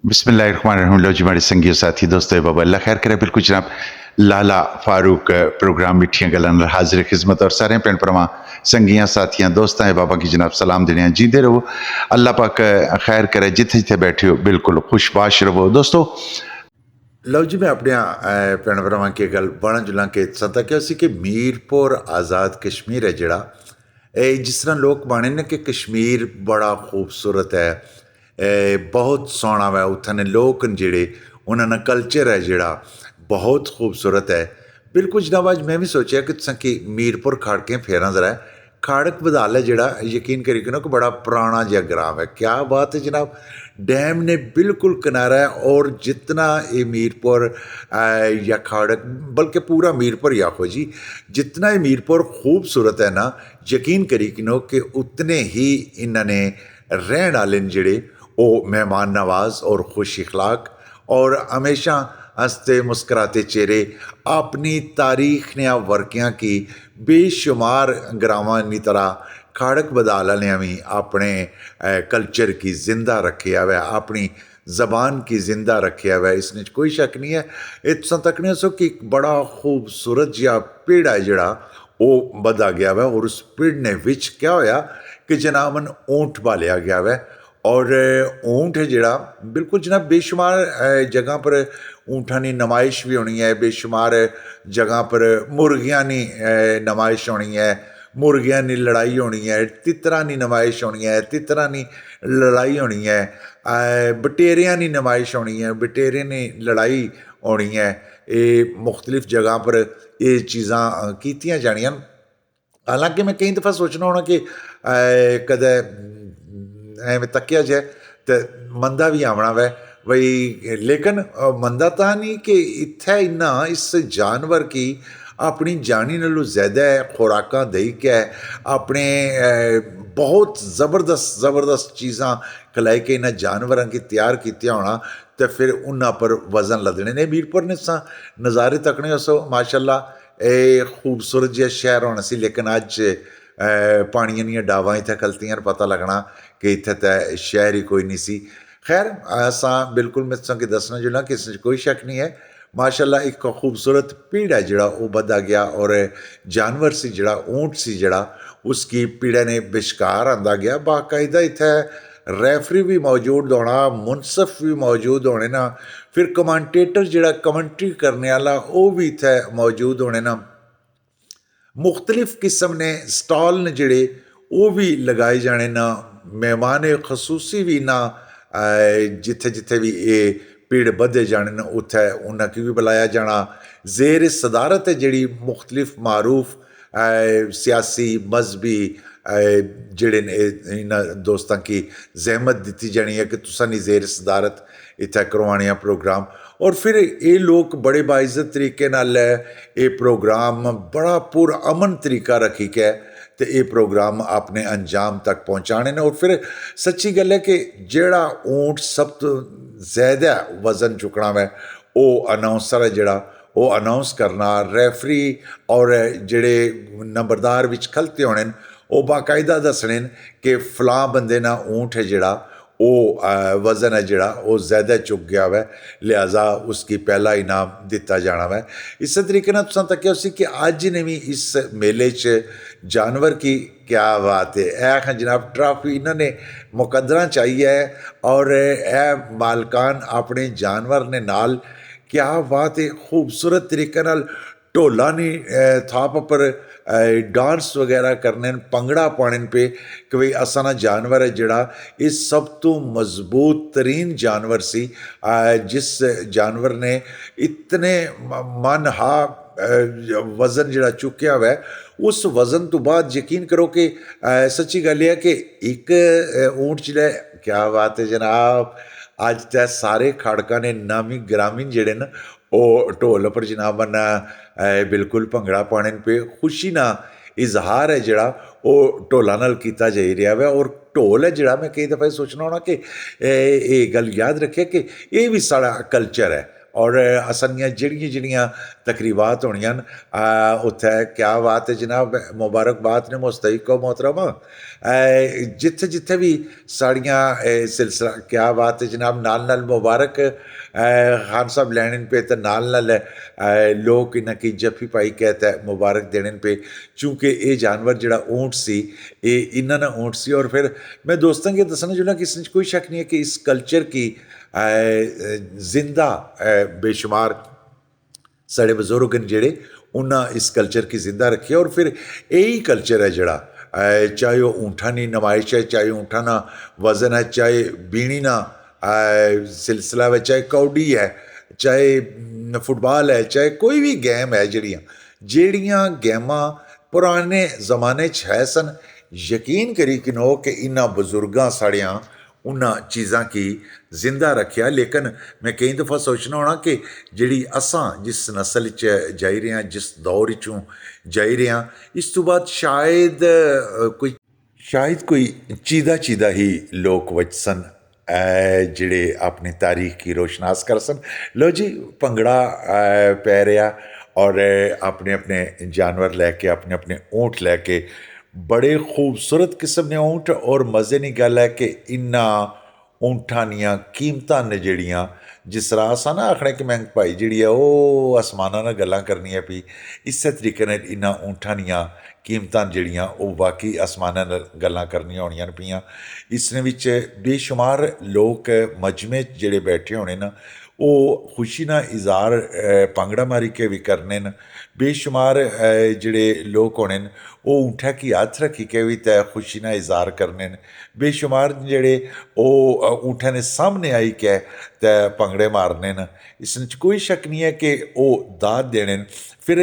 बिस्मिल्लाहिर्रहमानिर्रहीम। लो जी हमारे संगी साथी दोस्तों बाबा अल्लाह खैर करे। बिल्कुल जनाब लाला फारूक प्रोग्राम मिठियां गल्लां नाल हाजिर खिदमत और सारे भैन भरावां संगियां साथियां दोस्तां बाबा की जनाब सलाम देने जींदे रहो। अल्लाह पाक खैर करे। जिथे जिथे बैठे हो बिल्कुल खुशबाश रहो दोस्तों। ਲਓ ਜੀ ਮੈਂ ਆਪਣਿਆਂ ਭੈਣ ਭਰਾਵਾਂ ਕੀ ਗੱਲ ਬਣਾ ਜੁਲਾਂ ਕੇ ਸਦਾ ਕਿ ਅਸੀਂ ਕਿ ਮੀਰਪੁਰ ਆਜ਼ਾਦ ਕਸ਼ਮੀਰ ਹੈ ਜਿਹੜਾ ਇਹ ਜਿਸ ਤਰ੍ਹਾਂ ਲੋਕ ਬਾਣੇ ਨੇ ਕਿ ਕਸ਼ਮੀਰ ਬੜਾ ਖੂਬਸੂਰਤ ਹੈ, ਬਹੁਤ ਸੋਹਣਾ ਵਾ। ਉੱਥੇ ਨੇ ਲੋਕ ਜਿਹੜੇ ਉਹਨਾਂ ਦਾ ਕਲਚਰ ਹੈ ਜਿਹੜਾ ਬਹੁਤ ਖੂਬਸੂਰਤ ਹੈ। ਬਿਲਕੁਲ ਜਨਾਬ ਅੱਜ ਮੈਂ ਵੀ ਸੋਚਿਆ ਕਿ ਤੁਸਾਂ ਕਿ ਮੀਰਪੁਰ ਖੜ ਕੇ ਫੇਰਾਂ ਜ਼ਰਾ ਖਾੜਕ बदाल है जोड़ा यकीन करी कि बड़ा पुराना जहा ग्राम है। क्या बात है जनाब, डैम ने बिल्कुल किनारा है और जितना ये मीरपुर या खाड़क बल्कि पूरा मीरपुर ही आखो जी, जितना ये मीरपुर खूबसूरत है ना, यकीन करी कि उतने ही इन्होंने रहन वाले जेड़े वो मेहमान नवाज और खुश इखलाक और हमेशा हंसते मुस्कराते चेहरे अपनी तारीख ने वर्कियाँ की बेशुमार ग्रामां तरह खाड़क बदाल ने भी अपने कल्चर की जिंदा रखे हुआ है, अपनी ज़बान की जिंदा रखे हुआ है। इसमें कोई शक नहीं है। ये तुम तकने सो कि एक बड़ा खूबसूरत जहा पेड़ है जोड़ा वो बधा गया हुआ और उस पेड़ ने विच क्या होया कि जनाबन ऊँट पालिया गया हुआ और ऊँट है जोड़ा बिल्कुल जनाब बेशुमार जगह पर ऊँटा की नमाइश भी होनी है, बेशुमार जगह पर मुर्गियां की नमाइश होनी है, मुर्गियां की लड़ाई होनी है, तितरां की नमाइश होनी है, तितरां की लड़ाई होनी है, बटेरियां की नमाइश होनी है, बटेरियां की लड़ाई होनी है। ये मुख्तलिफ जगह पर ये चीज़ां कीतियां जानियां। हालांकि मैं कई दफ़ा सोचना होना कि कदे एवं तकिया जाए तो मंदा भी आवना वै बई, लेकिन मंदा तो नहीं कि इत्थे इन्ना इस जानवर की अपनी जानी नालों ज़्यादा खुराकां दई के अपने बहुत ज़बरदस्त ज़बरदस्त चीज़ां खलाई के इन्होंने जानवरों की तैयार किया होना तो फिर उन्होंने पर वजन लदने ने। मीरपुर ने सा नज़ारे तकने सो माशाअल्लाह ये खूबसूरत जहा शहर होना सी, लेकिन अज पानियां दियां डावां इत्थे खलतियां पता लगना कि इत्थे तो शहर ही कोई नहीं सी। खैर असा बिल्कुल मैं तुसें दसना जुना कि इस कोई शक नहीं है। माशाअल्लाह एक खूबसूरत पीड़ है जोड़ा वो बधा गया और जानवर से जोड़ा ऊँट से जोड़ा उसकी पीड़ा ने बिशकार आंदा गया। बाकायदा इत्थे रैफरी भी मौजूद होना, मुनसफ भी मौजूद होने ना, फिर कमेंटेटर जोड़ा कमेंट्री करने वाला वो भी इत्थे मौजूद होने ना, मुख्तलिफ किस्म ने स्टॉल ने जोड़े वो भी लगाए जाने ना, मेहमान खसूसी भी ना जिथे जिथे भी ये भीड़ बधे जाने न उत्थे उन्हें भी बुलाया जाना। जेर सदारत है जी मुख्तलिफ मारूफ सियासी मजहबी जड़े ने इन्होंने दोस्तों की जहमत दी जानी है कि तुसां जेर सदारत इत्थे करवाने प्रोग्राम और फिर ये लोग बड़े बाइज्जत तरीके नाल ये प्रोग्राम बड़ा पुरअमन तरीका रखी के तो ये प्रोग्राम अपने अंजाम तक पहुँचाने ने। और फिर सच्ची गल है कि जेड़ा ऊँट सब तो ज़्यादा वजन चुकना वै वो अनाउंसर है जोड़ा वो अनाउंस करना, रैफरी और जेड़े नंबरदार विच खलते होने वो बाकायदा दसने कि फलां बंदे ना ऊँट है जोड़ा वो वज़न है जोड़ा वो ज़्यादा चुक गया वै, लिहाजा उसकी पहला इनाम दिता जाना वै। इस तरीके ना तुसां तक्या उसी कि अज ने भी इस मेले च जानवर की क्या बात है। ऐ जनाब ट्राफी इन्होंने मुकदरा चाहिए है और ए मालकान अपने जानवर ने नाल क्या बात है खूबसूरत तरीके नाल ढोला नी थाप पर डांस वगैरह करने भंगड़ा पाने पे कि भाई असा ना जानवर है जोड़ा ये सब तो मजबूत तरीन जानवर सी, जिस जानवर ने इतने मन हा वज़न जोड़ा चुकया हुआ है उस वज़न तो बाद यकीन करो कि सच्ची गल है कि एक ऊँट जिला क्या बात है जनाब। अज तो सारे खाड़का ने नामी ग्रामीण जड़े न वो ढोल पर जनाबन बिल्कुल भंगड़ा पाने पे खुशी ना इजहार है जोड़ा वो ढोलों नाल कीता जा रहा है। और ढोल है जोड़ा मैं कई दफ़ा सोचना होना कि ये गल याद रखे कि ये भी साड़ा कल्चर है। और असां जड़ियां तकरीबात होनियां उत्थे क्या बात है जनाब, मुबारकबाद ने मुस्तैको मोहतरमा, जित्थे जित्थे भी साड़ियां सिलसिला क्या बात है जनाब, नाल नाल मुबारक खान साहब लैन पे तो नाल नाल लोग इन्हें की जफ्फी पाई कहता है मुबारक देने पे, चूंकि ये जानवर जड़ा ऊँट सी, ये इन्ना ना ऊँट सी। और फिर मैं दोस्तों के दसना चाहना कि इसमें कोई शक नहीं है कि इस कल्चर की जिंदा बेशुमार साढ़े बजुर्ग न जेह्ड़े उन्हें इस कल्चर की जिंदा रखी। और फिर यही कल्चर है जड़ा, चाहे वो ऊँठा की नुमाइश है, चाहे ऊँठा ना वजन है, चाहे बीणी ना सिलसिला है, चाहे कौडी है, चाहे फुटबॉल है, चाहे कोई भी गेम है, जेड़ियां गेमां पुराने जमाने च है सन, यकीन करी किनो कि इन्हां बजुर्गां साढ़ियां उन्हां चीज़ां की जिंदा रखेआ। लेकिन मैं कई दफ़ा सोचना होना कि जेह्ड़ी असां जिस नस्ल च जाई रहे हैं, जिस दौर चों जाई रहे हैं, इस तो बाद शायद कोई चीदा चीदा ही लोक बच सन जेह्ड़े अपनी तारीख की रोशनास कर सन। लो जी भंगड़ा पै रेहा और अपने अपने जानवर लैके, अपने अपने ऊँट लैके, बड़े खूबसूरत किस्म ने ऊँट। और मज़े की गल है कि इन्ना ऊँठां दियां कीमतां ने जेह्ड़ियां, जिस तरह असां ना आखने कि मैंग भाई जेह्ड़ी ऐ ओह् आसमानां नाल गल्लां करनियां पई, इस्सै तरीके नाल इन्हां ऊँठां दियां कीमतां जेह्ड़ियां ओह् वाकई आसमानां नाल गल्लां करनियां होनियां न पियां। इसने बिच बेशुमार लोक मजमे च जेह्ड़े बैठे होने न, ओह् खुशी ना इजहार भांगड़ा मारी के भी करने न। बेशुमार जेह्ड़े लोक होने न ओह् ऊँठै गी हत्थ रक्खी के भी ते खुशी ना इजहार करने न। बेशुमार जेह्ड़े ओह् ऊँठै दे सामने आई के ते भंगड़े मारने न। इस च कोई शक नहीं है कि ओह् दाद देने न। फिर